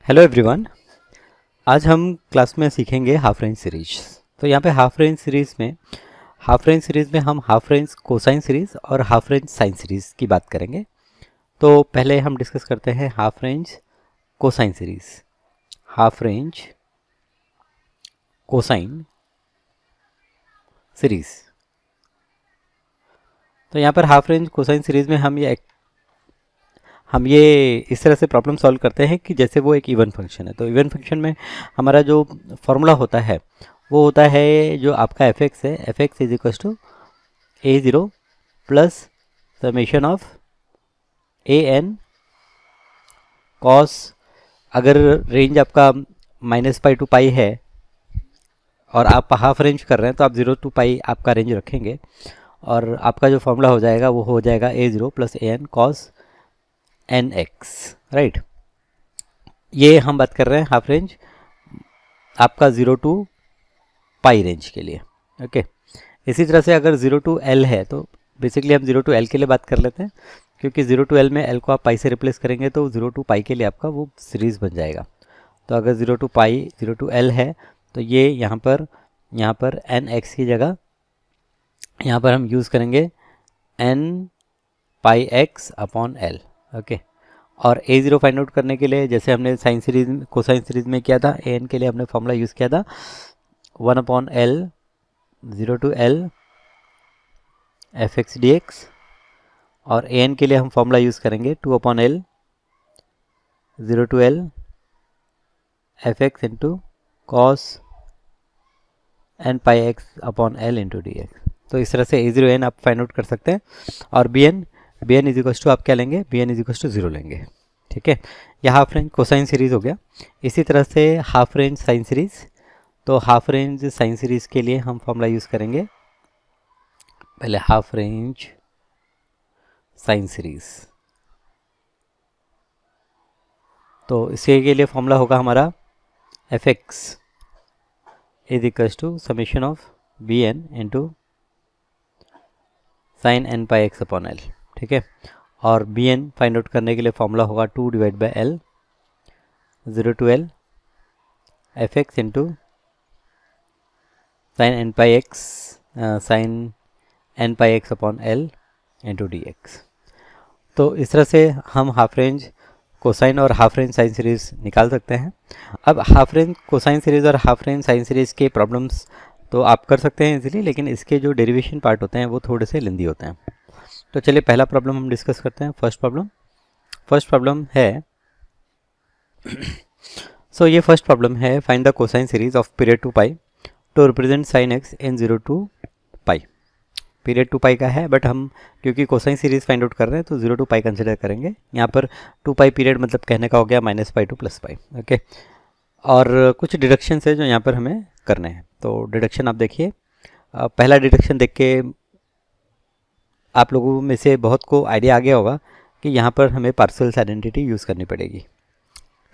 Hello everyone. आज हम class में सीखेंगे हाफ रेंज सीरीज। तो यहाँ पे हाफ रेंज सीरीज़ में हम हाफ रेंज कोसाइन सीरीज़ और हाफ रेंज साइन सीरीज़ की बात करेंगे। तो पहले हम डिस्कस करते हैं half range cosine series. Half range cosine series. तो यहाँ पर हाफ रेंज कोसाइन सीरीज़ में हम ये इस तरह से प्रॉब्लम सॉल्व करते हैं कि जैसे वो एक इवन फंक्शन है। तो इवन फंक्शन में हमारा जो फॉर्मूला होता है वो होता है जो आपका एफ एक्स है, F x is equal to a zero plus summation of a n cos, अगर रेंज आपका -π to π है और आप हाफ रेंज कर रहे हैं तो आप 0 to π आपका रेंज रखेंगे और आपका जो फॉर्मूला हो जाएगा वो हो जाएगा a zero plus a n cos n x, right. ये हम बात कर रहे हैं हाफ रेंज आपका 0 to π रेंज के लिए, ओके। इसी तरह से अगर 0 to L है तो बेसिकली हम 0 to L के लिए बात कर लेते हैं, क्योंकि 0 to L में L को आप पाई से रिप्लेस करेंगे तो 0 to π के लिए आपका वो सीरीज़ बन जाएगा। तो अगर 0 to π 0 to L है तो ये यहाँ पर एन एक्स की जगह यहाँ पर हम यूज़ करेंगे N pi x upon L, okay. और ए ज़ीरो फाइंड आउट करने के लिए जैसे हमने साइन सीरीज कोसाइन सीरीज़ में किया था, ए एन के लिए हमने फॉर्मूला यूज़ किया था 1/L 0 to L f x D x, और ए एन के लिए हम फॉर्मूला यूज़ करेंगे 2/L 0 to L f x into cos n pi x upon l into D x. तो इस तरह से ए ज़ीरो एन आप फाइंड आउट कर सकते हैं। और b n is equal to आप क्या लेंगे, b n is equal to 0 लेंगे, ठीक है। यह हाफ रेंज कोसाइन सीरीज़ हो गया। इसी तरह से हाफ रेंज साइन सीरीज़। तो हाफ रेंज साइन सीरीज़ के लिए हम फॉर्मूला यूज़ करेंगे पहले हाफ रेंज साइन सीरीज़। तो इसके के लिए फॉर्मूला होगा हमारा f x is equals to summation of b n into sine n pi x upon l, ठीक है। और बी एन फाइंड आउट करने के लिए फॉर्मूला होगा 2/L 0 to L f x into sine n pi x upon l into D x. तो इस तरह से हम हाफ रेंज कोसाइन और हाफ रेंज साइन सीरीज़ निकाल सकते हैं। अब हाफ रेंज कोसाइन सीरीज़ और हाफ रेंज साइन सीरीज़ के प्रॉब्लम्स तो आप कर सकते हैं इजीली, लेकिन इसके जो डेरिवेशन पार्ट होते हैं वो थोड़े से लेंदी होते हैं। तो चलिए पहला प्रॉब्लम हम डिस्कस करते हैं। फर्स्ट प्रॉब्लम है सो ये फर्स्ट प्रॉब्लम है, find the cosine series of period 2π to represent sine x in 0 to π। Period 2π का है, बट हम क्योंकि कोसाइन सीरीज़ फाइंड आउट कर रहे हैं तो 0 to π कंसिडर करेंगे। यहाँ पर 2π पीरियड मतलब कहने का हो गया -π to +π, ओके। और कुछ डिडक्शन है जो यहाँ पर हमें करने हैं। तो डिडक्शन आप देखिए, पहला डिडक्शन देख के आप लोगों में से बहुत को आइडिया आ गया होगा कि यहाँ पर हमें पार्शियल्स आइडेंटिटी यूज़ करनी पड़ेगी।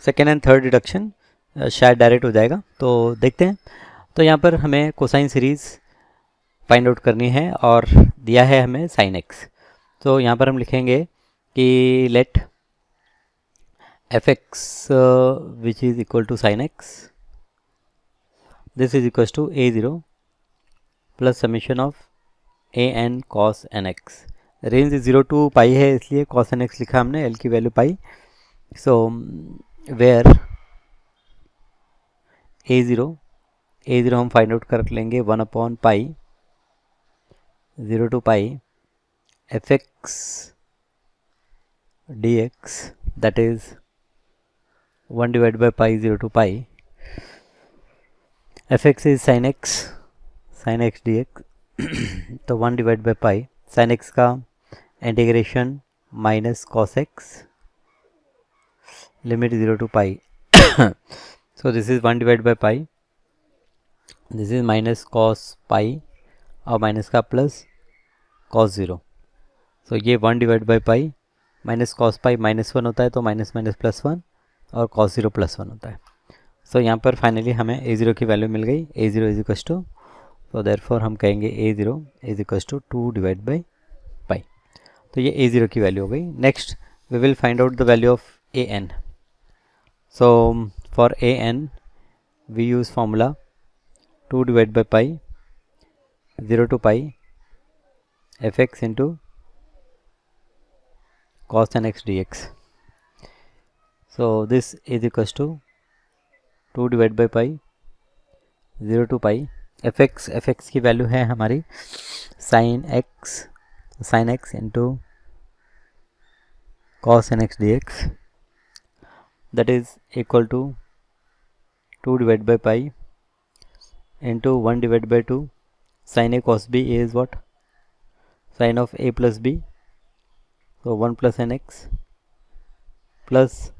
सेकेंड एंड थर्ड डिडक्शन शायद डायरेक्ट हो जाएगा, तो देखते हैं। तो यहाँ पर हमें कोसाइन सीरीज़ फाइंड आउट करनी है और दिया है हमें साइन एक्स। तो यहाँ पर हम लिखेंगे कि let f x which is equal to sine x, this is equal to a zero plus summation of a n cos n x. Range 0 to π है इसलिए कॉस एन एक्स लिखा हमने, एल की value pi. So where a zero हम find out कर लेंगे 1/π 0 to π f x D x, that is 1/π 0 to π f x is sine x D x. तो 1/π sine x का integration minus cos x limit 0 to π। So this is 1/π, this is minus cos pi और minus का plus cos 0। सो ये 1/π minus cos पाई -1 होता है, तो minus minus +1 और cos 0 +1 होता है। सो यहाँ पर फाइनली हमें ए ज़ीरो की वैल्यू मिल गई, a zero is equal to, तो देयरफॉर हम कहेंगे a zero is equal to 2/π। तो ये ए ज़ीरो की वैल्यू हो गई। Next we will find out the value of a n. So for a n we use formula 2 divided by pi 0 to pi fx into cos n x dx. So this is equals to 2 divided by pi 0 to pi fx की value है हमारी sin x into cos n x dx, that is equal to 2 divided by pi into 1 divided by 2 sin a cos b is what? Sin of a plus b, so 1 plus nx plus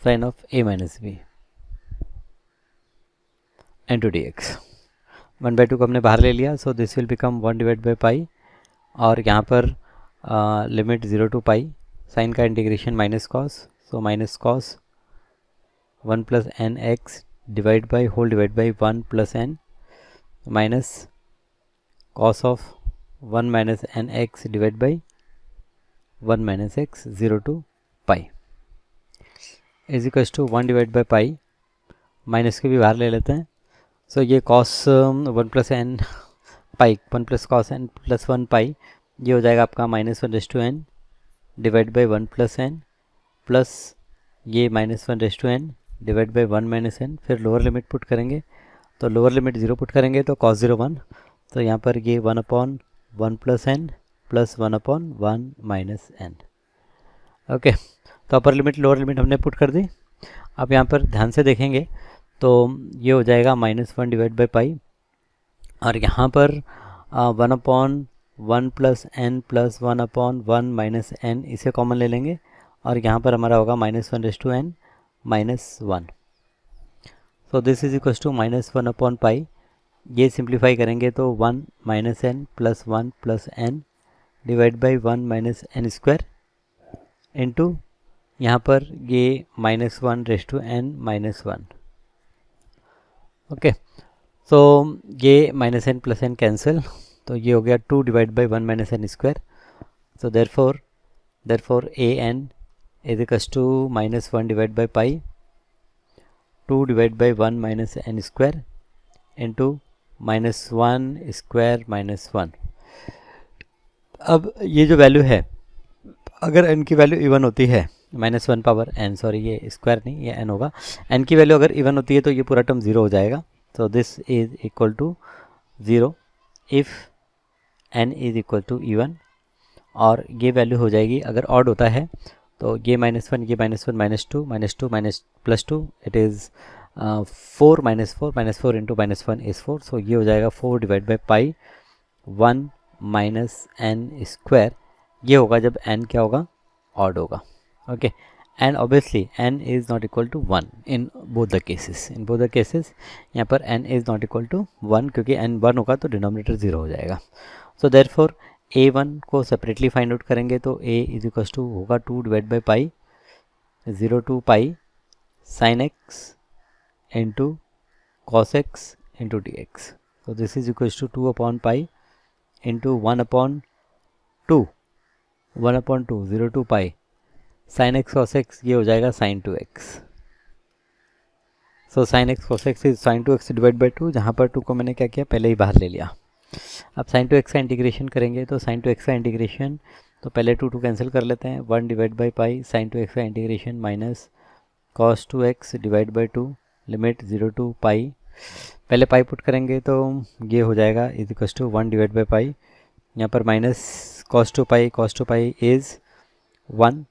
sin of a minus b into dx. 1 by 2 को हमने बाहर ले लिया, so this will become 1 divided by pi, और यहाँ पर limit 0 to pi, sine का integration minus cos, so minus cos 1 plus n x divide by whole divide by 1 plus n minus cos of 1 minus n x divided by 1 minus x 0 to pi is equals to 1 divided by pi, minus के भी बाहर ले लेते हैं. सो ये cos 1 plus n पाई 1 plus cos n plus 1 पाई, ये हो जाएगा आपका minus 1 raise to n divide by 1 plus n plus ये minus 1 raise to n divide by 1 minus n. फिर लोअर लिमिट पुट करेंगे, तो लोअर लिमिट 0 पुट करेंगे तो cos 0 1, तो यहाँ पर ये 1 upon 1 plus n plus 1 upon 1 minus n. Okay, तो अपर लिमिट लोअर लिमिट हमने पुट कर दी. अब यहाँ पर ध्यान से देखेंगे तो ये हो जाएगा माइनस 1 डिवाइड बाई पाई, और यहाँ पर 1 upon 1 plus n plus 1 upon 1 minus n, इसे कॉमन ले लेंगे और यहाँ पर हमारा होगा minus 1 raise to n minus 1. So this is equals to minus 1 upon pi, ये सिंप्लीफाई करेंगे तो 1 minus n plus 1 plus n divide by 1 minus n square into यहाँ पर ये minus 1 raise to n minus 1. Okay, so ये minus n plus n cancel, तो ये हो गया 2 divide by 1 minus n square. So therefore a n is equals to minus 1 divide by pi 2 divide by 1 minus n square into minus 1 square minus 1. अब ये जो value है, अगर n की वैल्यू इवन होती है, माइनस 1 पावर n, सॉरी ये square नहीं, ये n होगा, n की वैल्यू अगर इवन होती है तो ये पूरा टर्म 0 हो जाएगा. So this is equal to 0 if n is equal to even, और ये वैल्यू हो जाएगी अगर ऑड होता है तो ये माइनस 1 ये minus 1 minus 2 minus plus 2, it is 4 minus 4 into minus 1 is 4. So ये हो जाएगा 4 divide by pi 1 minus n square. ये होगा जब n क्या होगा, ऑड होगा. Okay, and obviously n is not equal to 1 in both the cases. यहाँ पर n is not equal to 1, क्योंकि n 1 होगा तो डिनोमिनेटर 0 हो जाएगा. सो देयरफॉर a1 को सेपरेटली फाइंड आउट करेंगे तो a इज इक्वल टू होगा 2 divide by pi 0 to pi sine x into cos x into D x. so this is equals to 2 upon pi into 1 upon 2 0 to pi sin x cos x, ये हो जाएगा sin 2x. So sin x cos x is sin 2x divide by 2, जहाँ पर 2 को मैंने क्या किया, पहले ही बाहर ले लिया. अब sin 2x का इंटीग्रेशन करेंगे तो sin 2x का इंटीग्रेशन, तो पहले 2 कैंसिल कर लेते हैं, 1 divide by pi sin 2x का integration minus cos 2x divide by 2 limit 0 to pi. पहले पाई पुट करेंगे तो ये हो जाएगा is equal to 1 divide by pi, यहाँ पर minus cos 2 pi is 1,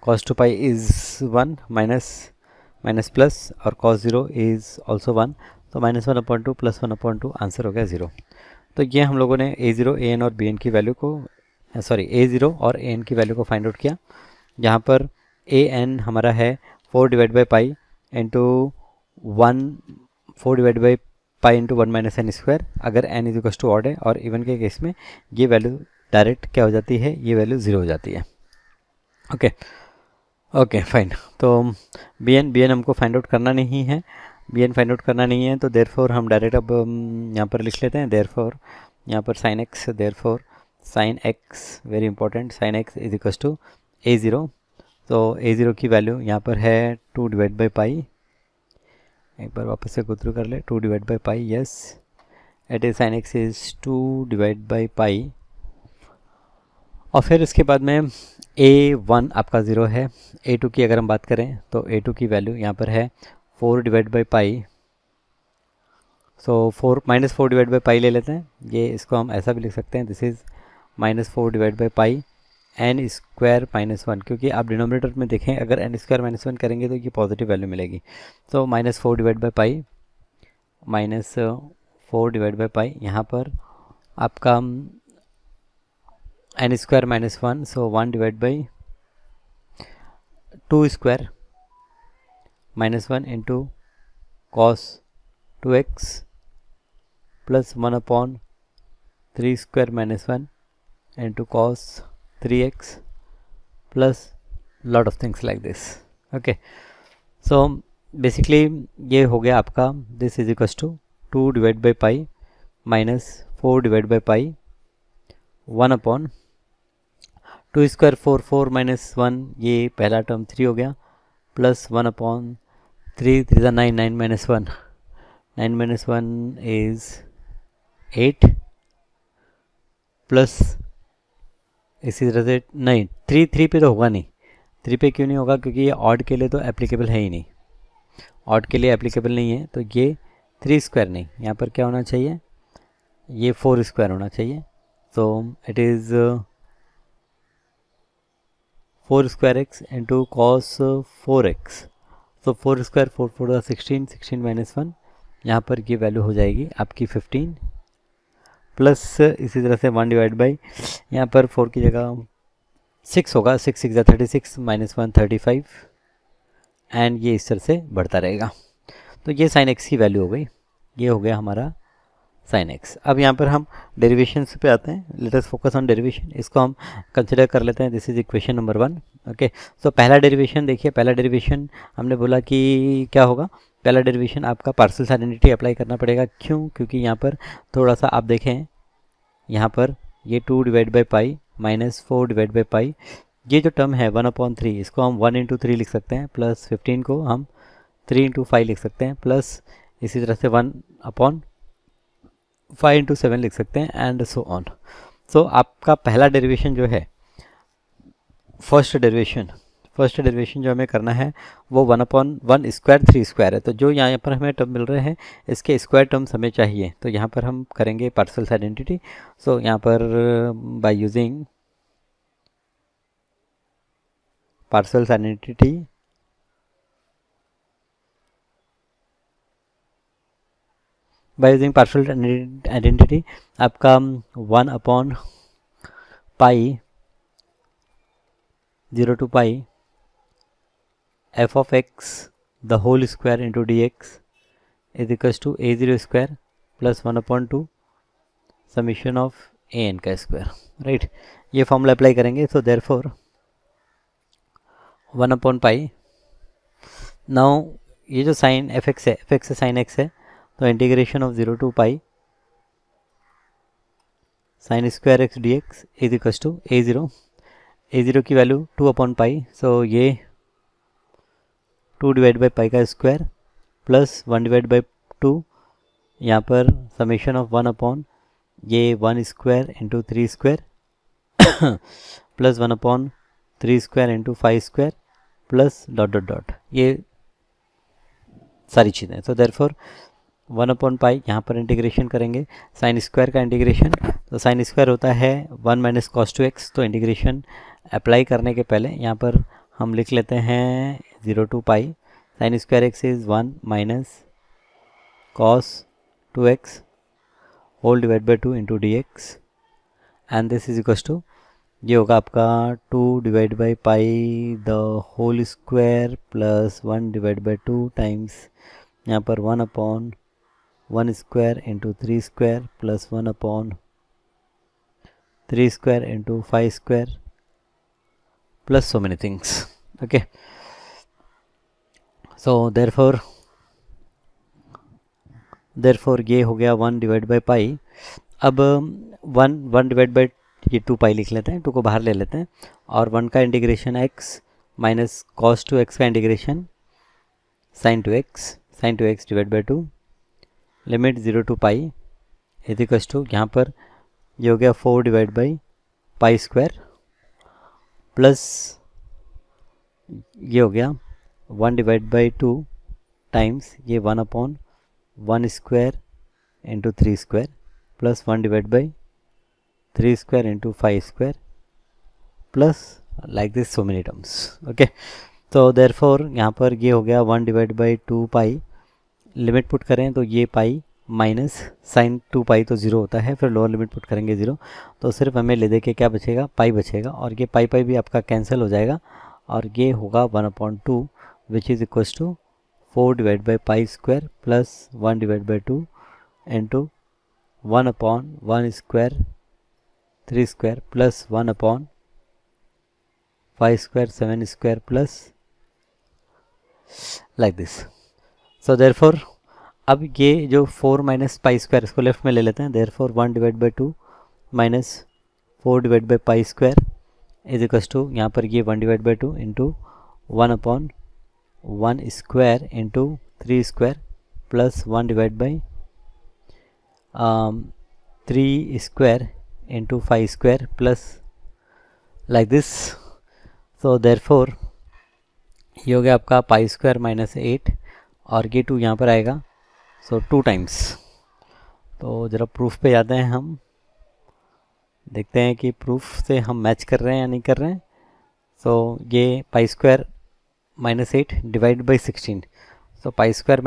cos 2 pi is 1 minus plus, और cos 0 इज़ ऑल्सो 1, तो minus 1 upon 2 plus 1 upon 2, answer हो गया 0. तो ये हम लोगों ने a0 an और bn की वैल्यू को, सॉरी a0 और an की वैल्यू को फाइंड आउट किया. यहाँ पर an हमारा है 4 divide by pi into 4 divide by pi into 1 minus n square. अगर n is equal to odd है, और इवन के केस में ये वैल्यू डायरेक्ट क्या हो जाती है, ये वैल्यू 0 हो जाती है. Okay fine. तो bn हमको फाइंड आउट करना नहीं है, तो देयरफॉर हम डायरेक्ट अब यहाँ पर लिख लेते हैं. देयरफॉर यहाँ पर sine x, very important, sine x is equal to a0. तो a0 की वैल्यू यहाँ पर है 2 डिवाइड बाई पाई, एक बार वापस से गो थ्रू कर ले, 2 divide by pi, yes it is sine x is 2 divide by pi. और फिर इसके बाद में a1 आपका 0 है, a2 की अगर हम बात करें तो a2 की वैल्यू यहाँ पर है 4 divide by pi, so 4 minus 4 divide by पाई ले लेते हैं, ये इसको हम ऐसा भी लिख सकते हैं, this is minus 4 divide by pi n square minus 1, क्योंकि आप डिनोमिनेटर में देखें अगर एन स्क्वायर माइनस 1 करेंगे तो ये पॉजिटिव वैल्यू मिलेगी। तो minus 4 divide by pi, minus 4 divide by pi, यहाँ पर आपका n square minus 1, so 1 divide by 2 square minus 1 into cos 2x plus 1 upon 3 square minus 1 into cos 3x plus lot of things like this. Okay, so basically ये हो गया आपका, this is equals to 2 divide by pi minus 4 divide by pi 1 upon 2 square 4, 4 minus 1, ये पहला term 3 हो गया, plus 1 upon 3 3 9, 9 minus 1, 9 minus 1 is 8, plus इसी तरह से नहीं 3 पे तो होगा नहीं, 3 पे क्यों नहीं होगा, क्योंकि ये ऑड के लिए तो एप्लीकेबल है ही नहीं, ऑड के लिए एप्लीकेबल नहीं है, तो ये 3 स्क्वायर नहीं, यहाँ पर क्या होना चाहिए, ये 4 स्क्वायर होना चाहिए। तो it is 4 square x into cos 4x, तो 4 स्क्वायर 4 4 16, 16 माइनस 1, यहाँ पर ये वैल्यू हो जाएगी आपकी 15, प्लस इसी तरह से 1 डिवाइड बाई, यहाँ पर 4 की जगह 6 होगा, 6 6 36 माइनस 1 35, एंड ये इस तरह से बढ़ता रहेगा। तो ये साइन एक्स की वैल्यू हो गई, ये हो गया हमारा साइन एक्स। अब यहाँ पर हम डेरिवेशंस पे आते हैं, let us focus on derivation, इसको हम कंसिडर कर लेते हैं, this is equation number 1। Okay, so पहला डेरिवेशन देखिए, पहला डेरिवेशन हमने बोला कि क्या होगा, पहला डेरिवेशन आपका पार्शियल आइडेंटिटी अप्लाई करना पड़ेगा, क्यों, क्योंकि यहाँ पर थोड़ा सा आप देखें, यहाँ पर ये 2 divide by pi minus 4 divide by pi, ये जो टर्म है 1/3, इसको हम 1 इंटू 3 लिख सकते हैं, प्लस 15 को हम 3 इंटू 5 लिख सकते हैं, प्लस इसी तरह से 1/5 इंटू 7 लिख सकते हैं, एंड सो ऑन। सो आपका पहला डेरिवेशन जो है, फर्स्ट डेरिवेशन जो हमें करना है वो 1/1 स्क्वायर 3 स्क्वायर है, तो जो यहाँ पर हमें टर्म मिल रहे हैं इसके स्क्वायर टर्म्स हमें चाहिए, तो यहाँ पर हम करेंगे पार्शियल आइडेंटिटी। सो यहाँ पर बाय यूजिंग पार्शियल आइडेंटिटी आपका 1/पाई 0 to pi f of x the whole square into dx is equals to a0 square plus 1/2 summation of a n का स्क्वायर, राइट। ये फॉर्मूला अप्लाई करेंगे, सो देयरफॉर 1/पाई, now ये जो sine F x है, F X sine X है, तो integration of 0 to pi sine square X D X is equals to a0 की वैल्यू 2/पाई, सो ये 2 डिवाइड बाई पाई का स्क्वायर प्लस 1 डिवाइड बाई 2, यहाँ पर समेशन ऑफ 1 ये 1 square into 3 square plus 1/3 square into 5 square plus dot dot dot, ये सारी चीज़ें। तो देयरफॉर 1/पाई यहाँ पर इंटीग्रेशन करेंगे, साइन स्क्वायर का इंटीग्रेशन, तो साइन स्क्वायर होता है 1 माइनस कॉस 2x, तो इंटीग्रेशन अप्लाई करने के पहले यहाँ पर हम लिख लेते हैं 0 to pi sine square X is 1 minus cos 2x whole divide by 2 into D X, and this is equals to, ये होगा आपका 2 divide by pi the whole square plus 1 divide by 2 times यहाँ पर 1/1 square into 3 square plus 1/3 square into 5 square plus so many things. Okay, so therefore ये हो गया 1 divide by पाई। अब 1 divide by ये 2 पाई लिख लेते हैं, 2 को बाहर ले लेते हैं, और 1 का integration x minus cos two x का integration sine two x divide by 2 limit 0 to pi is equals to, यहाँ पर ये हो गया 4 divide by pi square plus ये हो गया 1 डिवाइड बाई 2 टाइम्स ये 1 upon 1 square into 3 square plus 1 divide by 3 square into 5 square plus like this so many terms. Okay, तो देयरफॉर यहाँ पर ये हो गया 1 divide by 2 pi, limit put करें तो ये पाई माइनस साइन 2 पाई तो 0 होता है, फिर लोअर लिमिट पुट करेंगे 0, तो सिर्फ हमें ले दे के क्या बचेगा, पाई बचेगा, और ये पाई पाई भी आपका कैंसिल हो जाएगा और ये होगा 1/2 which is equals to 4 divide by pi square plus 1 divide by 2 into 1/1 square 3 square plus 1/5 square 7 square plus like this. So therefore अब ये जो 4 माइनस पाई स्क्वायर इसको लेफ्ट में ले लेते हैं, therefore 1 divide by 2 minus 4 divide by pi square is equals to, यहाँ पर ये 1 divide by 2 into 1/1 square into 3 square plus 1 divide by 3 square into 5 square plus like this. So therefore ये हो गया आपका पाई स्क्वायर माइनस 8 और ये 2 यहाँ पर आएगा, सो 2 टाइम्स. तो ज़रा प्रूफ पे जाते हैं, हम देखते हैं कि प्रूफ से हम मैच कर रहे हैं या नहीं कर रहे हैं. सो ये पाई square minus 8 divide by 16, so pi square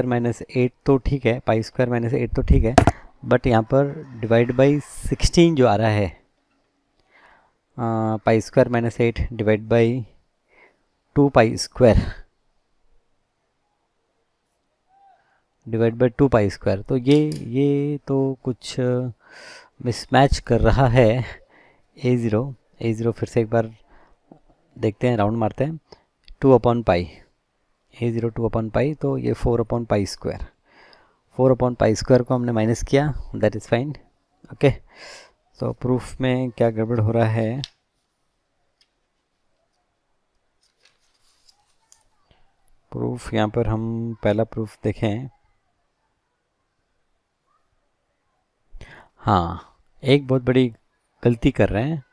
minus 8 तो ठीक है, पाई स्क्वायर माइनस 8 तो ठीक है, बट यहाँ पर डिवाइड बाई 16 जो आ रहा है, pi square minus 8 divide by 2 pi square divide by 2 pi square, तो ये तो कुछ मिसमैच कर रहा है. a0 फिर से एक बार देखते हैं, राउंड मारते हैं. 2/पाई a0 2/पाई, तो ये 4/पाई स्क्वायर, 4/पाई स्क्वायर को हमने माइनस किया, दैट इज़ फाइन. ओके, तो प्रूफ में क्या गड़बड़ हो रहा है, प्रूफ यहाँ पर हम पहला प्रूफ देखें. हाँ, एक बहुत बड़ी गलती कर रहे हैं,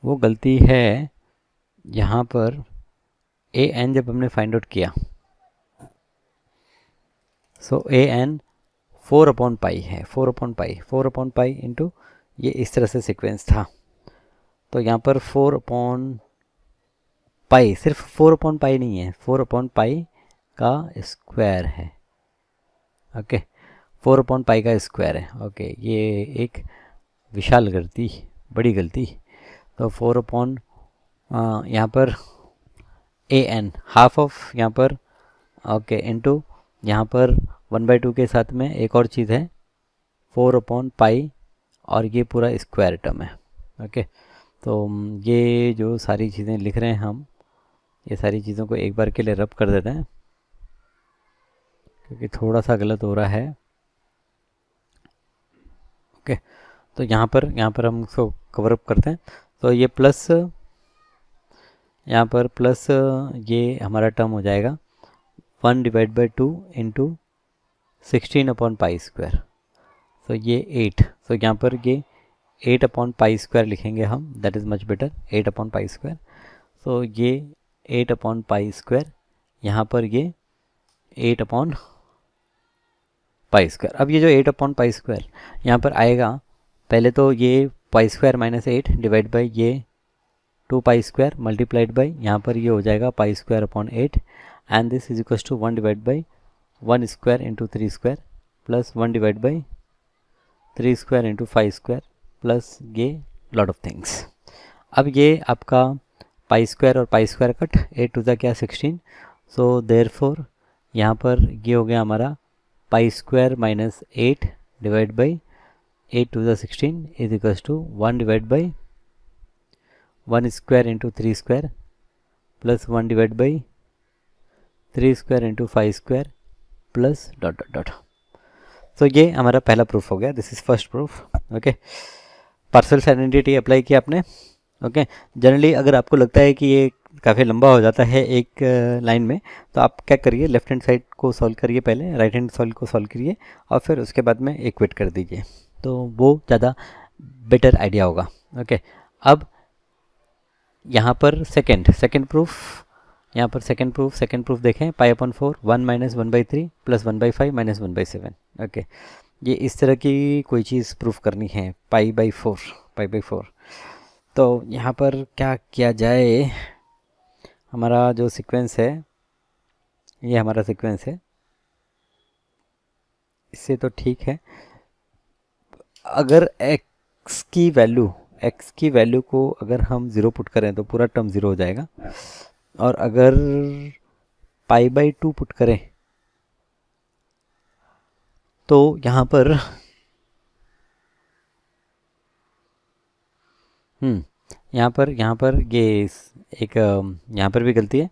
वो गलती है यहाँ पर an जब हमने फाइंड आउट किया, सो an 4/पाई है, 4/पाई इंटू ये इस तरह से सीक्वेंस था, तो यहाँ पर 4/पाई सिर्फ 4/पाई नहीं है, 4/पाई का स्क्वायर है. ओके, 4/पाई का स्क्वायर है. ओके, ये एक विशाल गलती, बड़ी गलती. तो 4 यहाँ पर an हाफ ऑफ यहाँ पर, ओके, इंटू यहाँ पर 1/2 के साथ में एक और चीज़ है 4/पाई और ये पूरा स्क्वायर टर्म है. ओके, तो ये जो सारी चीज़ें लिख रहे हैं हम, ये सारी चीज़ों को एक बार के लिए रब कर देते हैं क्योंकि थोड़ा सा गलत हो रहा है. ओके, तो यहाँ पर हम उसको कवर अप करते हैं. तो ये प्लस, यहाँ पर प्लस ये हमारा टर्म हो जाएगा 1 डिवाइड बाई 2 इंटू 16/पाई स्क्वायर, तो ये 8, तो यहाँ पर ये 8/पाई स्क्वायर लिखेंगे हम, दैट इज़ मच बेटर, 8/पाई स्क्वायर. तो ये 8/पाई स्क्वायर, यहाँ पर ये 8/पाई स्क्वायर. अब ये जो 8/पाई स्क्वायर यहाँ पर आएगा, पहले तो ये पाई स्क्वायर माइनस 8 डिवाइड बाई ये 2 पाई स्क्वायर मल्टीप्लाइड बाई, यहाँ पर ये हो जाएगा pi square upon 8 and this is equals to 1 divide by 1 square into 3 square plus 1 divide by 3 square into 5 square plus ये लॉट ऑफ थिंग्स. अब ये आपका पाई स्क्वायर और pi square cut, 8 to the क्या 16, सो देयरफॉर यहाँ पर ये हो गया हमारा pi square minus 8 divide by 8 to the 16 is equals to 1 divide by 1 square into 3 square plus 1 divide by 3 square into 5 square plus dot dot dot. तो ये हमारा पहला प्रूफ हो गया, this is first proof. Okay, parcels identity apply किया आपने। Okay, generally अगर आपको लगता है कि ये काफ़ी लंबा हो जाता है एक लाइन में, तो आप क्या करिए, लेफ्ट हैंड साइड को सॉल्व करिए पहले, राइट हैंड साइड को सॉल्व करिए और फिर उसके बाद में इक्वेट कर दीजिए, तो वो ज़्यादा बेटर आइडिया होगा। ओके, अब यहाँ पर सेकेंड प्रूफ, यहाँ पर सेकेंड प्रूफ देखें, पाई upon 4 1 minus 1/3 plus 1/5 minus 1/7। Okay, ये इस तरह की कोई चीज़ प्रूफ करनी है, पाई बाई फोर। तो यहाँ पर क्या किया जाए, हमारा जो सीक्वेंस है, ये हमारा सीक्वेंस है, इससे तो ठीक है। अगर x की वैल्यू को अगर हम 0 पुट करें तो पूरा टर्म 0 हो जाएगा, और अगर पाई बाई 2 पुट करें तो यहाँ पर यहाँ पर ये एक यहाँ पर भी गलती है।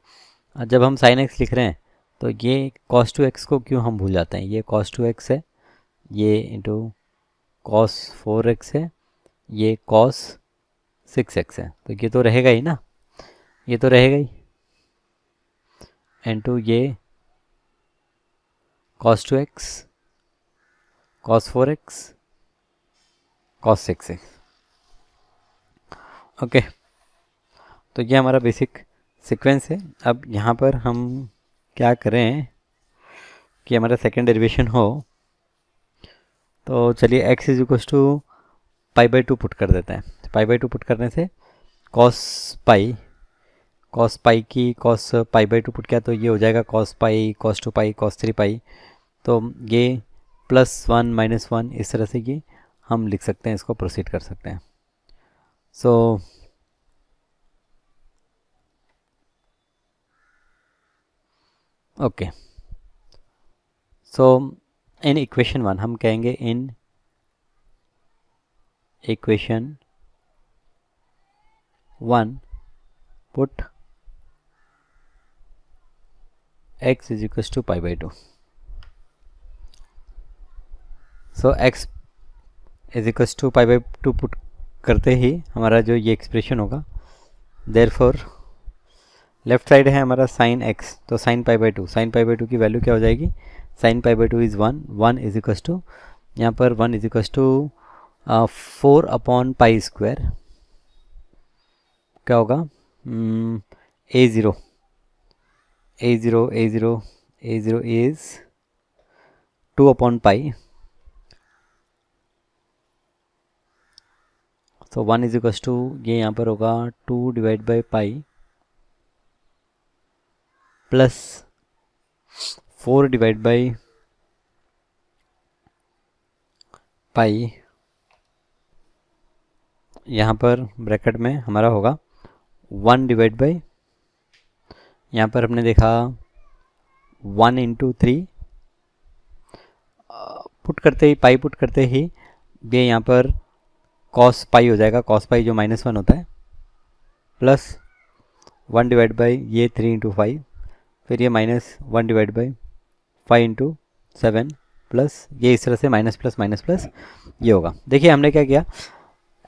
जब हम sin x लिख रहे हैं तो ये cos 2x को क्यों हम भूल जाते हैं, ये cos 2x है, ये इंटू cos 4x है, ये cos 6x है, तो ये तो रहेगा ही ना, ये तो रहेगा ही, इंटू ये cos 2x, cos 4x, cos 6x। Okay, तो ये हमारा बेसिक सीक्वेंस है। अब यहाँ पर हम क्या करें कि हमारा सेकेंड डेरिवेशन हो, तो चलिए x is equals to pi by 2 put कर देते हैं। पाई बाई 2 पुट करने से cos पाई की cos पाई बाई 2 पुट किया तो ये हो जाएगा cos पाई, cos 2 पाई, cos 3 पाई, तो ये +1 -1 इस तरह से ये हम लिख सकते हैं, इसको प्रोसीड कर सकते हैं। सो ओके, सो इन इक्वेशन 1 हम कहेंगे, in equation 1 put x is equals to pi by 2। So x is equals to pi by 2 put करते ही हमारा जो ये एक्सप्रेशन होगा, देयरफॉर लेफ्ट साइड है हमारा sin x, तो sin पाई बाई 2 की वैल्यू क्या हो जाएगी, sin pi by 2 is 1 is equals to, यहाँ पर 1 is equals to 4 upon pi square, क्या होगा, a0 इज़ 2 अपॉन पाई, तो 1 इज इक्वल्स टू, ये यहाँ पर होगा 2 divide by pi plus 4 divide by pi, यहाँ पर ब्रैकेट में हमारा होगा 1 डिवाइड बाई, यहाँ पर हमने देखा 1 इंटू 3 पुट करते ही, पाई पुट करते ही ये यहाँ पर cos पाई हो जाएगा, cos पाई जो -1 होता है, प्लस 1 डिवाइड बाई ये 3 इंटू 5, फिर ये -1 डिवाइड बाई 5 इंटू 7, प्लस ये इस तरह से माइनस प्लस ये होगा। देखिए हमने क्या किया,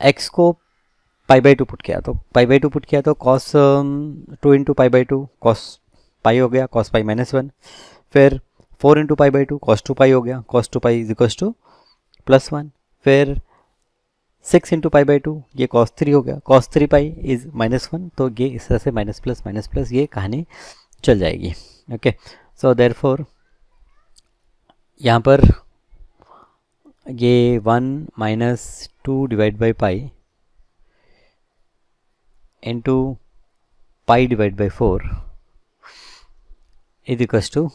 x को पाई बाई 2 पुट किया, तो पाई बाई 2 पुट किया तो cos 2 into pi by 2 cos pi हो गया, cos पाई -1, फिर 4 into pi by 2 cos 2 pi हो गया, cos 2 pi is equals to +1, फिर 6 इंटू पाई बाई 2 ये cos 3 हो गया, cos 3 पाई इज -1, तो ये इस तरह से माइनस प्लस ये कहानी चल जाएगी। ओके, सो देयरफॉर यहाँ पर ये 1 - 2 divide by pi into pi divide by 4 is equals to,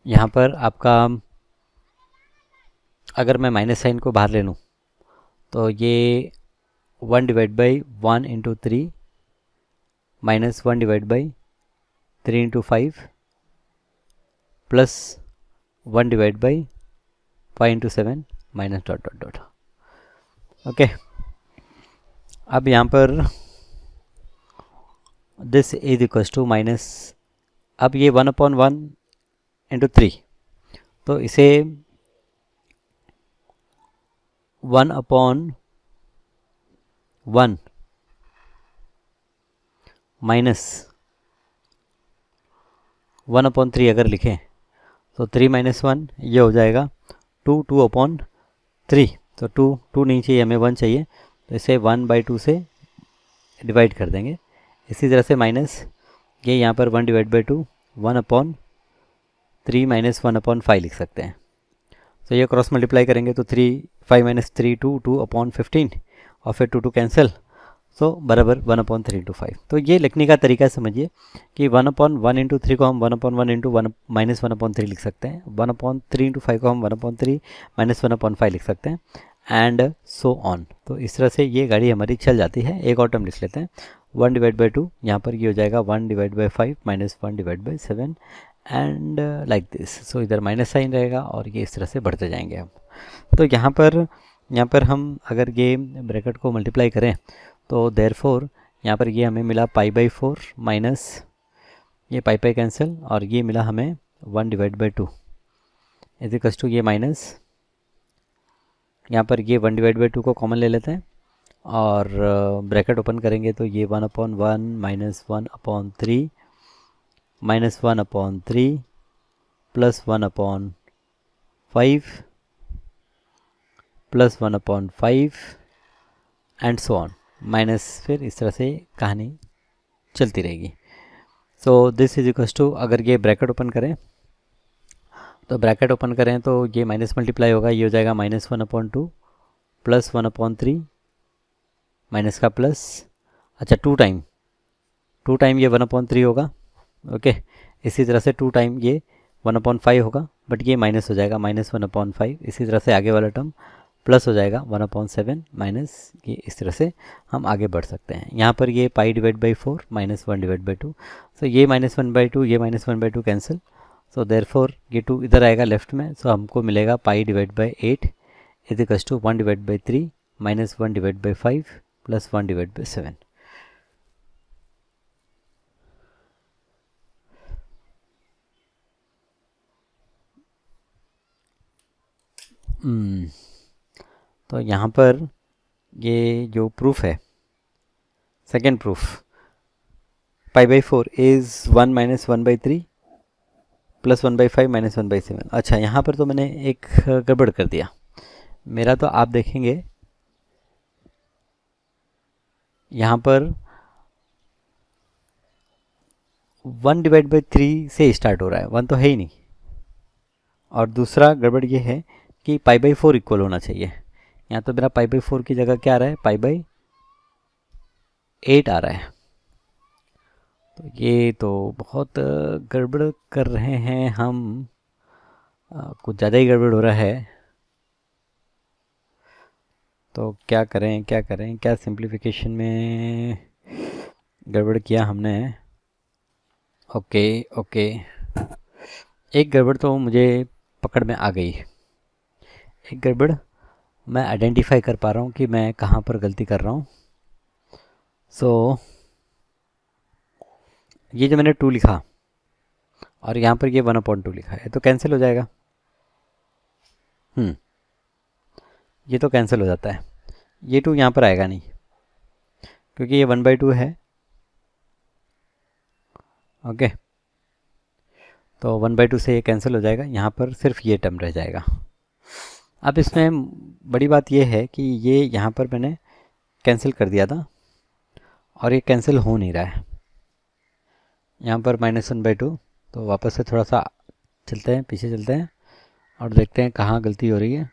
यहाँ पर आपका अगर मैं माइनस साइन को बाहर ले लूँ तो ये 1 divide by 1 into 3 -1 divide by 3 into 5 plus 1 divide by 5 into 7 minus dot. Okay, अब यहाँ पर this is equals to minus, अब ये 1/1 इंटू 3, तो इसे 1/1 माइनस 1/3 अगर लिखें तो 3 - 1 ये हो जाएगा 2/3। तो 2 नहीं चाहिए, हमें 1 चाहिए, तो इसे 1/2 से डिवाइड कर देंगे। इसी तरह से माइनस ये यहाँ पर 1/2 1/3 - 1/5 लिख सकते हैं। तो ये क्रॉस मल्टीप्लाई करेंगे तो 5 - 3 2/15 और फिर 2 कैंसिल, सो बराबर 1/3 × 5। तो ये लिखने का तरीका समझिए कि 1/1 × 3 को हम 1/1 × 1 -1/3 लिख सकते हैं, 1/3 × 5 को हम 1/3 -1/5 लिख सकते हैं, एंड सो ऑन। तो इस तरह से ये गाड़ी हमारी चल जाती है। एक और टर्म लिख लेते हैं, 1/2, यहाँ पर ये हो जाएगा 1/5 - 1/7 एंड लाइक दिस। सो इधर माइनस साइन रहेगा और ये इस तरह से बढ़ते जाएंगे हम। तो यहाँ पर हम अगर ये ब्रैकेट को मल्टीप्लाई करें तो देयरफॉर यहाँ पर ये हमें मिला π/4 माइनस ये पाई कैंसिल और ये मिला हमें 1/2 इज इक्वल्स टू ये माइनस यहाँ पर ये 1/2 को कॉमन ले लेते हैं और ब्रैकेट ओपन करेंगे तो ये 1/1 minus 1/3 minus 1/3 plus 1/5 plus 1/5 and so on minus, फिर इस तरह से कहानी चलती रहेगी। So this is equals to, अगर ये ब्रैकेट ओपन करें तो ये माइनस मल्टीप्लाई होगा, ये हो जाएगा -1/2 प्लस 1/3 माइनस का प्लस, अच्छा 2 टाइम ये 1/3 होगा, ओके। इसी तरह से 2 टाइम ये 1/5 होगा, बट ये माइनस हो जाएगा -1/5। इसी तरह से आगे वाला टर्म प्लस हो जाएगा 1/7 माइनस, ये इस तरह से हम आगे बढ़ सकते हैं। यहाँ पर ये π/4 माइनस 1/2, सो ये -1/2 ये -1/2 कैंसिल, सो देयरफॉर ये 2 इधर आएगा लेफ्ट में, सो हमको मिलेगा π/8 is equals to 1/3 minus 1/5 plus 1/7। तो यहाँ पर ये जो प्रूफ है, second proof, π/4 is 1 - 1/3 plus 1/5 minus 1/7। अच्छा, यहाँ पर तो मैंने एक गड़बड़ कर दिया मेरा, तो आप देखेंगे यहाँ पर 1/3 से स्टार्ट हो रहा है, 1 तो है ही नहीं। और दूसरा गड़बड़ ये है कि π/4 इक्वल होना चाहिए, यहाँ तो मेरा π/4 की जगह क्या आ रहा है, π/8 आ रहा है। तो ये तो बहुत गड़बड़ कर रहे हैं हम, कुछ ज़्यादा ही गड़बड़ हो रहा है। तो क्या करें क्या सिंप्लीफिकेशन में गड़बड़ किया हमने। ओके एक गड़बड़ तो मुझे पकड़ में आ गई, एक गड़बड़ मैं आइडेंटिफाई कर पा रहा हूँ कि मैं कहाँ पर गलती कर रहा हूँ। सो ये जो मैंने 2 लिखा और यहाँ पर ये 1/2 लिखा है तो कैंसिल हो जाएगा। ये तो कैंसिल हो जाता है, ये 2 यहाँ पर आएगा नहीं क्योंकि ये 1/2 है, ओके। तो 1/2 से ये कैंसिल हो जाएगा, यहाँ पर सिर्फ ये टर्म रह जाएगा। अब इसमें बड़ी बात ये है कि ये यहाँ पर मैंने कैंसिल कर दिया था और ये कैंसिल हो नहीं रहा है, यहाँ पर -1/2। तो वापस से थोड़ा सा चलते हैं, पीछे चलते हैं और देखते हैं कहाँ गलती हो रही है।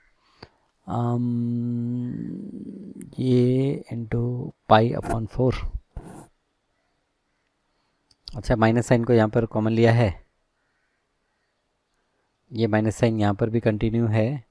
ये इंटू π/4, अच्छा माइनस साइन को यहाँ पर कॉमन लिया है, ये माइनस साइन यहाँ पर भी कंटिन्यू है,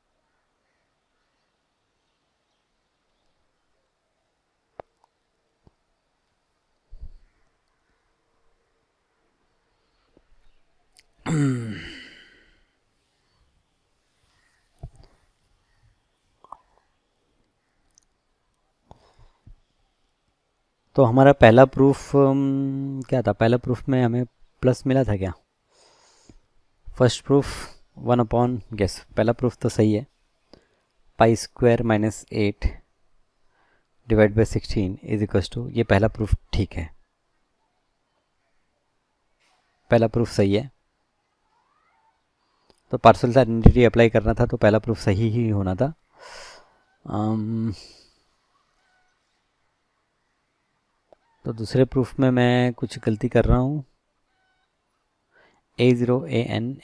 तो हमारा पहला प्रूफ क्या था, पहला प्रूफ में हमें प्लस मिला था क्या, फर्स्ट प्रूफ 1 अपॉन, गेस पहला प्रूफ तो सही है, pi square minus 8 divide by 16 is equal to, ये पहला प्रूफ ठीक है, पहला प्रूफ सही है। तो पार्शियल आइडेंटिटी अप्लाई करना था तो पहला प्रूफ सही ही होना था। तो दूसरे प्रूफ में मैं कुछ गलती कर रहा हूँ। a0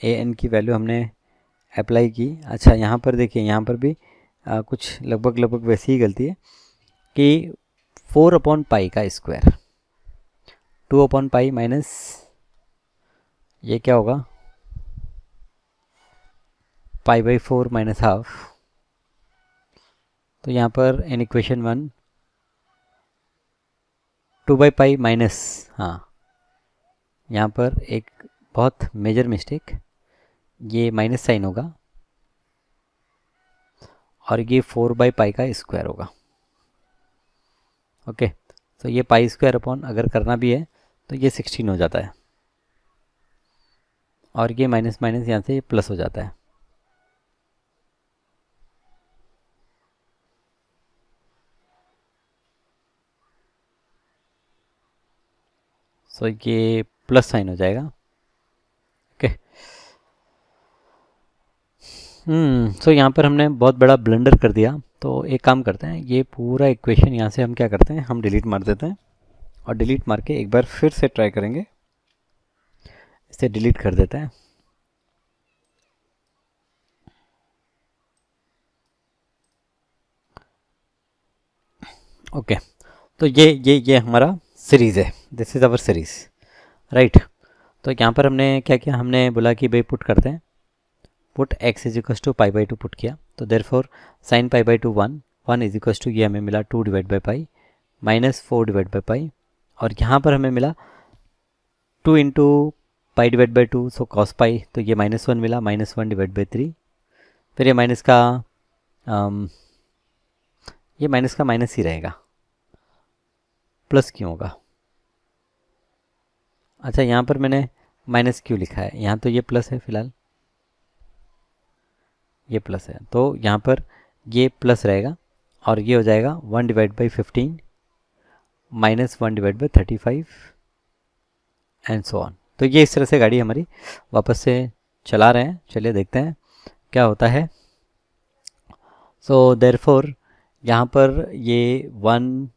an की वैल्यू हमने अप्लाई की। अच्छा, यहाँ पर देखिए, यहाँ पर भी कुछ लगभग वैसी ही गलती है कि 4/पाई का स्क्वायर 2/पाई माइनस ये क्या होगा, पाई बाई 4 माइनस हाफ। तो यहाँ पर इन इक्वेशन 1 2/पाई माइनस, हाँ यहाँ पर एक बहुत मेजर मिस्टेक, ये माइनस साइन होगा और ये 4/पाई का स्क्वायर होगा। ओके, तो ये पाई स्क्वायर अपॉन अगर करना भी है तो ये 16 हो जाता है और ये माइनस माइनस यहाँ से प्लस हो जाता है। सो ये प्लस साइन हो जाएगा। ओके, सो यहाँ पर हमने बहुत बड़ा ब्लंडर कर दिया। तो एक काम करते हैं, ये पूरा इक्वेशन यहाँ से हम क्या करते हैं, हम डिलीट मार देते हैं और डिलीट मार के एक बार फिर से ट्राई करेंगे। इसे डिलीट कर देते हैं। ओके, तो ये हमारा सीरीज़ है, this is our series, right. तो यहाँ पर हमने क्या किया, हमने बोला कि भाई पुट करते हैं, put x is equal to pi by 2 put किया। तो therefore sine pi by 2 1 is equal to, ये हमें मिला 2 divide by pi minus 4 divide by pi, और यहाँ पर हमें मिला 2 into pi divide by 2, so cos pi, तो ये -1 मिला, -1 डिवाइड बाई 3। फिर ये माइनस का ये माइनस का माइनस ही रहेगा, प्लस क्यों होगा। अच्छा, यहाँ पर मैंने माइनस क्यों लिखा है, यहाँ तो ये प्लस है, फिलहाल ये प्लस है, तो यहाँ पर ये प्लस रहेगा और ये हो जाएगा 1 divide by 15 -1 divide by 35 and so on. तो ये इस तरह से गाड़ी हमारी वापस से चला रहे हैं। चलिए देखते हैं क्या होता है। सो देयरफॉर यहाँ पर ये 1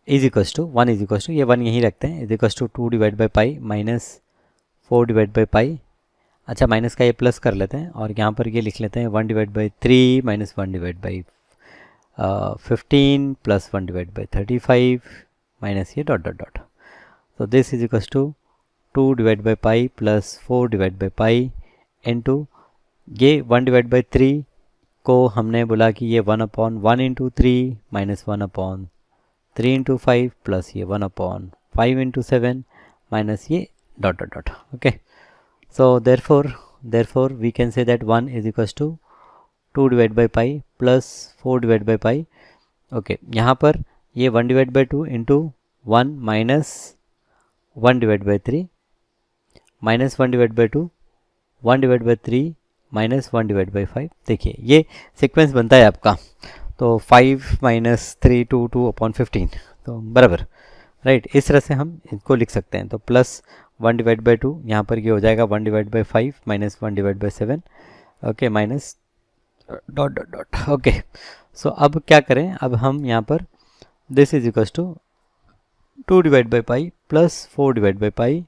इज इक्वल्स टू ये 1 यहीं रखते हैं, is equals to 2 divide by pi minus 4 divide by pi. अच्छा, माइनस का ये प्लस कर लेते हैं और यहाँ पर ये लिख लेते हैं 1 divide by 3 minus 1 divide by 15 plus 1 divide by 35 minus ये डॉट डॉट डॉट। तो this is equals to 2 divide by pi plus 4 divide by pi into ये 1 डिवाइड बाई 3 को हमने बोला कि ये 1/1 इंटू 3 माइनस 1/3 इंटू 5 प्लस ये 1/5 इंटू 7 माइनस ये dot dot dot. Okay, so therefore we can say that 1 is equals to 2 divided by pi plus 4 divided by pi। Okay, यहाँ पर ये 1 divide by 2 into 1 minus 1 divide by 3 minus 1 divide by 2 1 divide by 3 minus 1 divide by 5। देखिए ये sequence बनता है आपका, तो 5 minus 3 2 2/15, तो बराबर, राइट। इस तरह से हम इसको लिख सकते हैं। तो प्लस 1 डिवाइड बाई 2, यहाँ पर ये हो जाएगा 1 divide by 5 minus 1 divide by 7, okay, minus dot dot dot. Okay, so अब क्या करें, अब हम यहाँ पर this is equals to 2 divide by pi plus 4 divide by pi,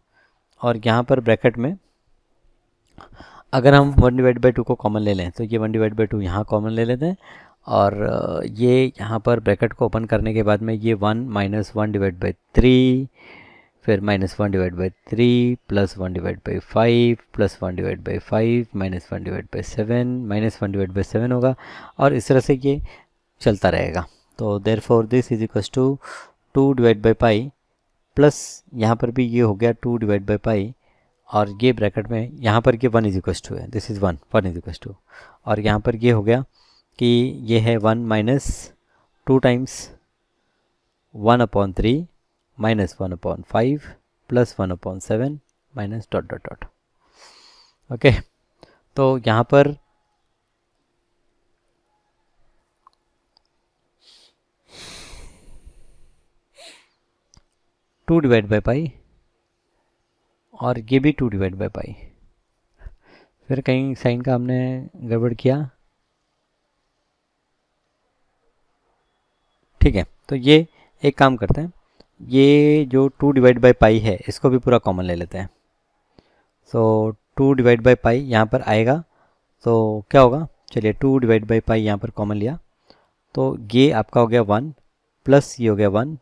और यहाँ पर ब्रैकेट में अगर हम 1 डिवाइड बाई 2 को कॉमन ले लें तो ये 1 डिवाइड बाई 2 यहाँ कॉमन ले लेते हैं, और ये यहाँ पर ब्रैकेट को ओपन करने के बाद में ये 1 माइनस 1 डिवाइड बाई 3, फिर -1 divide by 3 plus 1 divide by 5 plus 1 divide by 5 minus 1 divide by 7 minus 1 divide by 7 होगा, और इस तरह से ये चलता रहेगा। तो therefore this is equals to 2 divide by pi plus यहाँ पर भी ये हो गया 2 डिवाइड बाई पाई, और ये ब्रैकेट में यहाँ पर ये 1 इज इक्वल्स टू है, this is 1 is equals to, और यहाँ पर ये हो गया कि ये है 1 minus 2 times 1/3 minus 1/5 plus 1/7 minus dot dot dot. Okay, तो यहाँ पर 2 डिवाइड बाई पाई और ये भी 2 डिवाइड बाई पाई। फिर कहीं साइन का हमने गड़बड़ किया, ठीक है। तो ये एक काम करते हैं, ये जो 2 डिवाइड बाई पाई है इसको भी पूरा कॉमन ले लेते हैं। सो 2 डिवाइड बाई पाई यहाँ पर आएगा तो क्या होगा, चलिए 2 डिवाइड बाई पाई यहाँ पर कॉमन लिया तो ये आपका हो गया 1 प्लस ये हो गया 1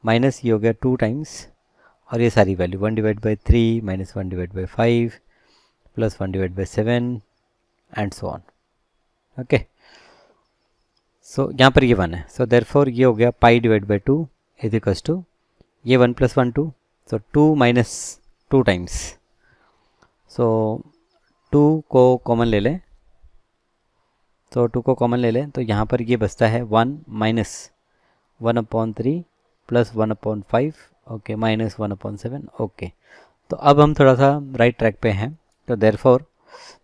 माइनस ये हो गया 2 टाइम्स और ये सारी value 1 divide by 3 minus 1 divide by 5 plus 1 divide by 7 and so on. Okay, so यहाँ पर ये 1 है, सो देयरफॉर ये हो गया pi divide by 2 is equals to ये 1 प्लस 1 2, सो 2 माइनस 2 टाइम्स, सो 2 को कॉमन ले लें, तो 2 को कॉमन ले लें तो यहाँ पर ये बचता है 1 minus 1/3 plus 1/5 okay minus 1/7 okay. तो अब हम थोड़ा सा राइट ट्रैक पे हैं। तो देयरफॉर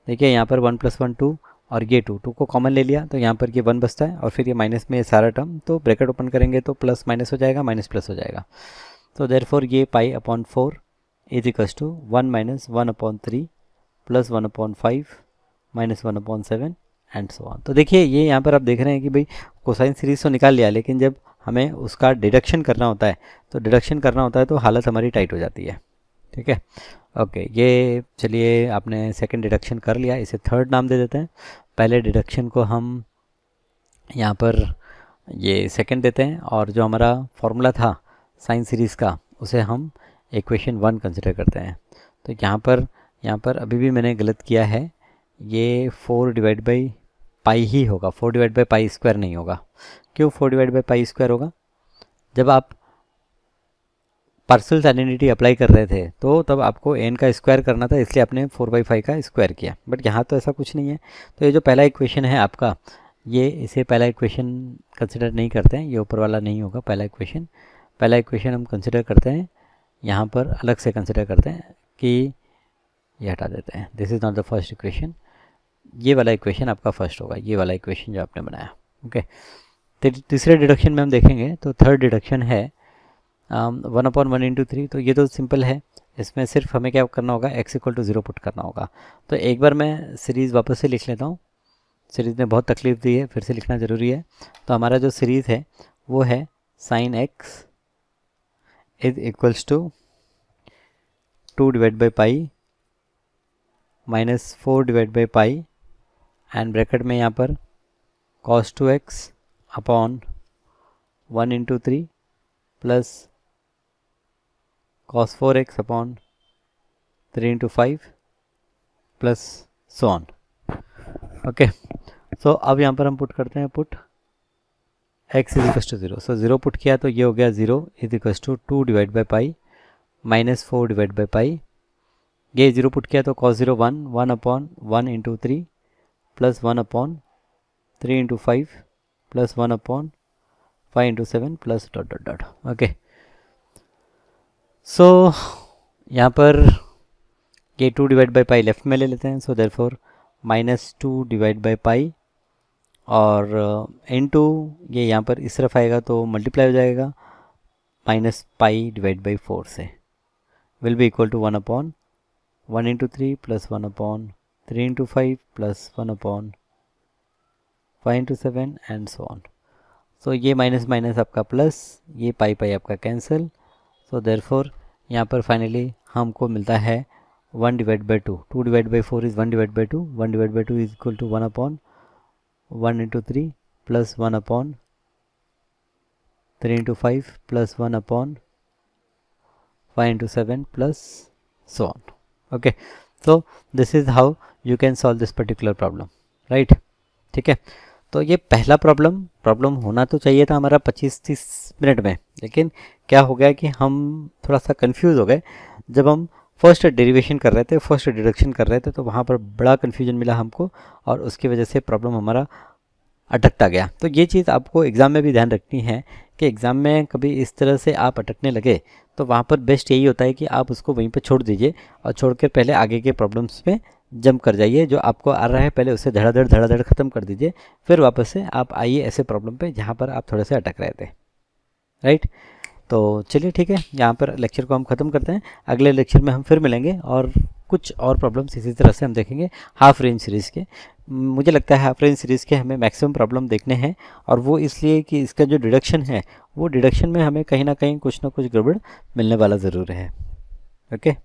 देखिए यहाँ पर 1 प्लस 1 2 और ये 2 को कॉमन ले लिया तो यहाँ पर ये 1 बचता है और फिर ये माइनस में ये सारा टर्म, तो ब्रैकेट ओपन करेंगे तो प्लस माइनस हो जाएगा, माइनस प्लस हो जाएगा। तो देयरफॉर ये pi upon 4 is equals to 1 minus 1/3 plus 1/5 minus 1/7 and so on. तो देखिए ये यहाँ पर आप देख रहे हैं कि भाई कोसाइन सीरीज तो निकाल लिया, लेकिन जब हमें उसका डिडक्शन करना होता है तो डिडक्शन करना होता है तो हालत हमारी टाइट हो जाती है, ठीक है। ओके, ये चलिए आपने सेकंड डिडक्शन कर लिया, इसे थर्ड नाम दे देते हैं। पहले डिडक्शन को हम यहाँ पर ये सेकंड देते हैं और जो हमारा फॉर्मूला था साइन सीरीज़ का उसे हम इक्वेशन 1 कंसिडर करते हैं। तो यहाँ पर अभी भी मैंने गलत किया है, ये 4 डिवाइड बाई पाई ही होगा, 4 डिवाइड बाई पाई स्क्वायर नहीं होगा। क्यों 4 डिवाइड बाई पाई स्क्वायर होगा? जब आप पार्शियल आइडेंटिटी अप्लाई कर रहे थे तो तब आपको n का स्क्वायर करना था, इसलिए आपने 4/5 का स्क्वायर किया, बट यहाँ तो ऐसा कुछ नहीं है। तो ये जो पहला इक्वेशन है आपका, ये इसे पहला इक्वेशन कंसिडर नहीं करते हैं, ये ऊपर वाला नहीं होगा पहला इक्वेशन हम कंसिडर करते हैं यहाँ पर अलग से कंसिडर करते हैं कि ये हटा देते हैं, this is not the first equation, ये वाला इक्वेशन आपका फर्स्ट होगा, ये वाला इक्वेशन जो आपने बनाया। ओके, तीसरे डिडक्शन में हम देखेंगे तो थर्ड डिडक्शन है 1/1 इंटू 3। तो ये तो सिंपल है, इसमें सिर्फ हमें क्या करना होगा, x = 0 पुट करना होगा। तो एक बार मैं सीरीज़ वापस से लिख लेता हूँ, सीरीज़ ने बहुत तकलीफ दी है, फिर से लिखना ज़रूरी है। तो हमारा जो सीरीज़ है वो है sine x is equals to 2 divide by pi minus 4 divide by pi and bracket में यहाँ पर cos 2x upon 1 into 3 plus cos 4x upon 3 into 5 plus so on. Okay, so अब यहाँ पर हम पुट करते हैं, put x is equals to 0। So 0 put किया तो ये हो गया 0 is equals to 2 divide by pi minus 4 divide by pi, ये 0 पुट किया तो cos 0 1 upon 1 into 3 plus 1 upon 3 into 5 plus 1 upon 5 into 7 plus dot dot dot. Okay, so यहाँ पर ये 2 डिवाइड बाई पाई लेफ्ट में ले लेते हैं, so therefore minus 2 divide by pi और इनटू ये यहाँ पर इस तरफ आएगा तो मल्टीप्लाई हो जाएगा माइनस पाई डिवाइड बाई 4 से, will be equal to 1 upon 1 into 3 plus 1 upon 3 into 5 plus 1 upon 5 into 7 and so on. So ये माइनस माइनस आपका प्लस, ये पाई पाई आपका कैंसिल, सो देयरफॉर यहाँ पर फाइनली हमको मिलता है 1 divide by 2, 2 divide by 4 is 1 divide by 2, 1 divide by 2 is equal to 1 upon 1 into 3 plus 1 upon 3 into 5 plus 1 upon 5 into 7 plus so on. Okay, so this is how you can solve this particular problem, right. ठीक है, तो ये पहला problem होना तो चाहिए था हमारा 25-30 मिनट में, लेकिन क्या हो गया कि हम थोड़ा सा कंफ्यूज हो गए। जब हम फर्स्ट डेरिवेशन कर रहे थे, फर्स्ट डिडक्शन कर रहे थे, तो वहाँ पर बड़ा कन्फ्यूजन मिला हमको और उसकी वजह से प्रॉब्लम हमारा अटकता गया। तो ये चीज़ आपको एग्ज़ाम में भी ध्यान रखनी है कि एग्ज़ाम में कभी इस तरह से आप अटकने लगे तो वहाँ पर बेस्ट यही होता है कि आप उसको वहीं पर छोड़ दीजिए और छोड़कर पहले आगे के प्रॉब्लम्स पे जंप कर जाइए। जो आपको आ रहा है पहले उसे धड़ाधड़ ख़त्म कर दीजिए, फिर वापस से आप आइए ऐसे प्रॉब्लम पे जहाँ पर आप थोड़े से अटक रहे थे, राइट। तो चलिए ठीक है, यहाँ पर लेक्चर को हम ख़त्म करते हैं। अगले लेक्चर में हम फिर मिलेंगे और कुछ और प्रॉब्लम्स इसी तरह से हम देखेंगे हाफ रेंज सीरीज़ के। मुझे लगता है हाफ रेंज सीरीज़ के हमें मैक्सिमम प्रॉब्लम देखने हैं, और वो इसलिए कि इसका जो डिडक्शन है, वो डिडक्शन में हमें कहीं ना कहीं कुछ ना कुछ गड़बड़ मिलने वाला ज़रूर है। ओके।